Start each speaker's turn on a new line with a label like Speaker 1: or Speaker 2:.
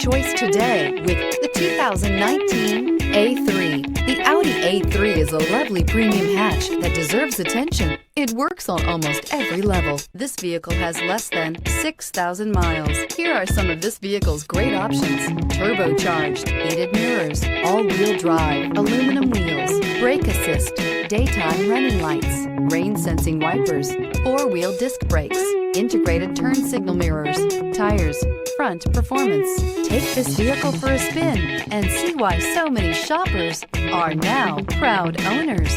Speaker 1: choice today with the 2019 A3. The Audi A3 is a lovely premium hatch that deserves attention. It works on almost every level. This vehicle has less than 6,000 miles. Here are some of this vehicle's great options: turbocharged, heated mirrors, all-wheel drive, aluminum wheels, brake assist, daytime running lights, rain-sensing wipers, four-wheel disc brakes, integrated turn signal mirrors, tires, front performance. Take this vehicle for a spin and see why so many shoppers are now proud owners.